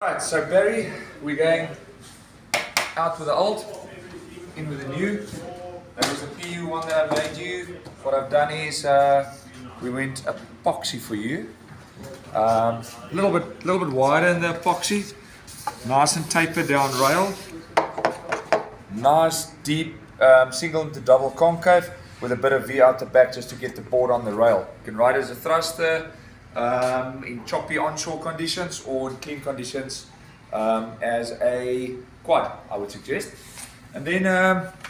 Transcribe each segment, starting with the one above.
Right, so Barry, we're going out with the old, in with the new. That was the PU one that I made you. What I've done is we went epoxy for you. A little bit wider in the epoxy, nice and tapered down rail. Nice deep single to double concave with a bit of V out the back just to get the board on the rail. You can ride as a thruster in choppy onshore conditions or in clean conditions as a quad, I would suggest. And then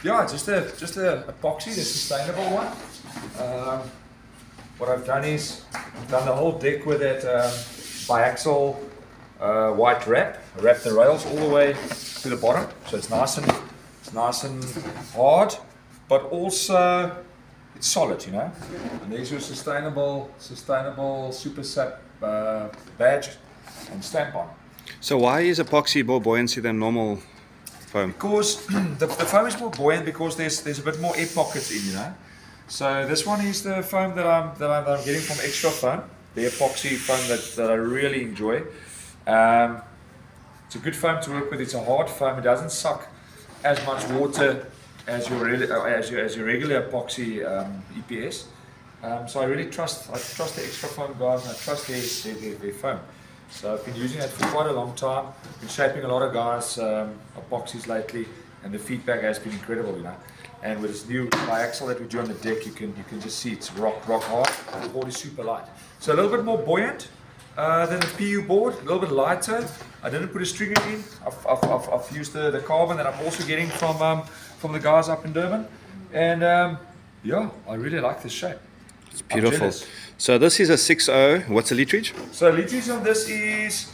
yeah, just a epoxy, the sustainable one. What I've done is I've done the whole deck with that biaxial white wrap. I wrapped the rails all the way to the bottom, so it's nice and hard, but also it's solid, you know. And there's your sustainable super sap badge and stamp on. So why is epoxy more buoyancy than normal foam? Because the foam is more buoyant because there's a bit more air pockets in, you know. So this one is the foam that I'm getting from Extra Foam, the epoxy foam that I really enjoy. It's a good foam to work with. It's a hard foam. It doesn't suck as much water as your regular epoxy EPS. So I really trust the Extra Foam guys, and I trust their foam. So I've been using it for quite a long time. Been shaping a lot of guys epoxies lately, and the feedback has been incredible, you know. And with this new biaxial that we do on the deck, you can just see it's rock hard. The board is super light, so a little bit more buoyant than the PU board, a little bit lighter. I didn't put a stringer in. I've used the carbon that I'm also getting from the guys up in Durban, and yeah, I really like this shape. It's beautiful. So this is a 6.0. What's the literage? So literage on this is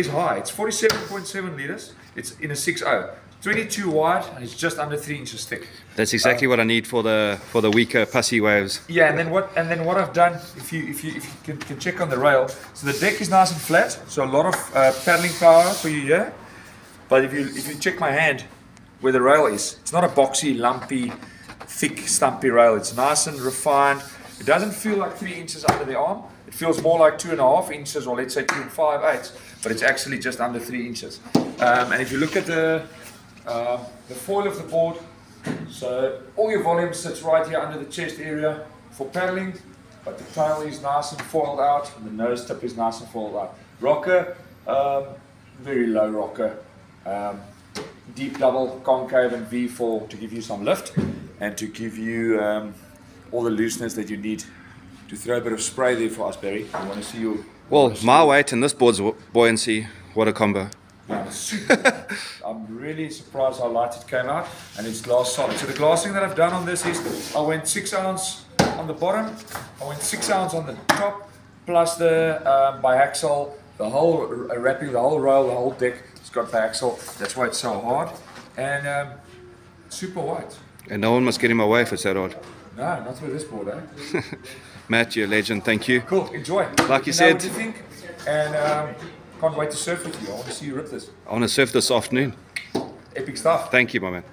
high. It's 47.7 liters. It's in a 6.0. 22 wide, and it's just under 3 inches thick. That's exactly what I need for the weaker pussy waves. Yeah, and then what I've done, if you can check on the rail, so the deck is nice and flat, so a lot of paddling power for you here. But if you check my hand where the rail is, it's not a boxy, lumpy, thick, stumpy rail. It's nice and refined. It doesn't feel like 3 inches under the arm. It feels more like 2.5 inches, or let's say 2 5/8, but it's actually just under 3 inches. And if you look at the foil of the board, so all your volume sits right here under the chest area for paddling, but the tail is nice and foiled out, and the nose tip is nice and foiled out. Rocker, very low rocker, deep double concave and V to give you some lift and to give you all the looseness that you need to throw a bit of spray there for us, Barry. I want to see you. Well, my weight and this board's buoyancy, what a combo. Yeah, super. I'm really surprised how light it came out, and it's glass solid. So the glassing that I've done on this is I went 6 ounce on the bottom, I went 6 ounce on the top, plus the biaxial, the whole wrapping, the whole rail, the whole deck. It's got biaxial. That's why it's so hard, and super white. And no one must get in my way if it's that hard. No, not with this board, eh? Matt, you're a legend. Thank you. Cool. Enjoy. Like you said. What you think, and can't wait to surf with you. I want to see you rip this. I want to surf this afternoon. Epic stuff. Thank you, my man.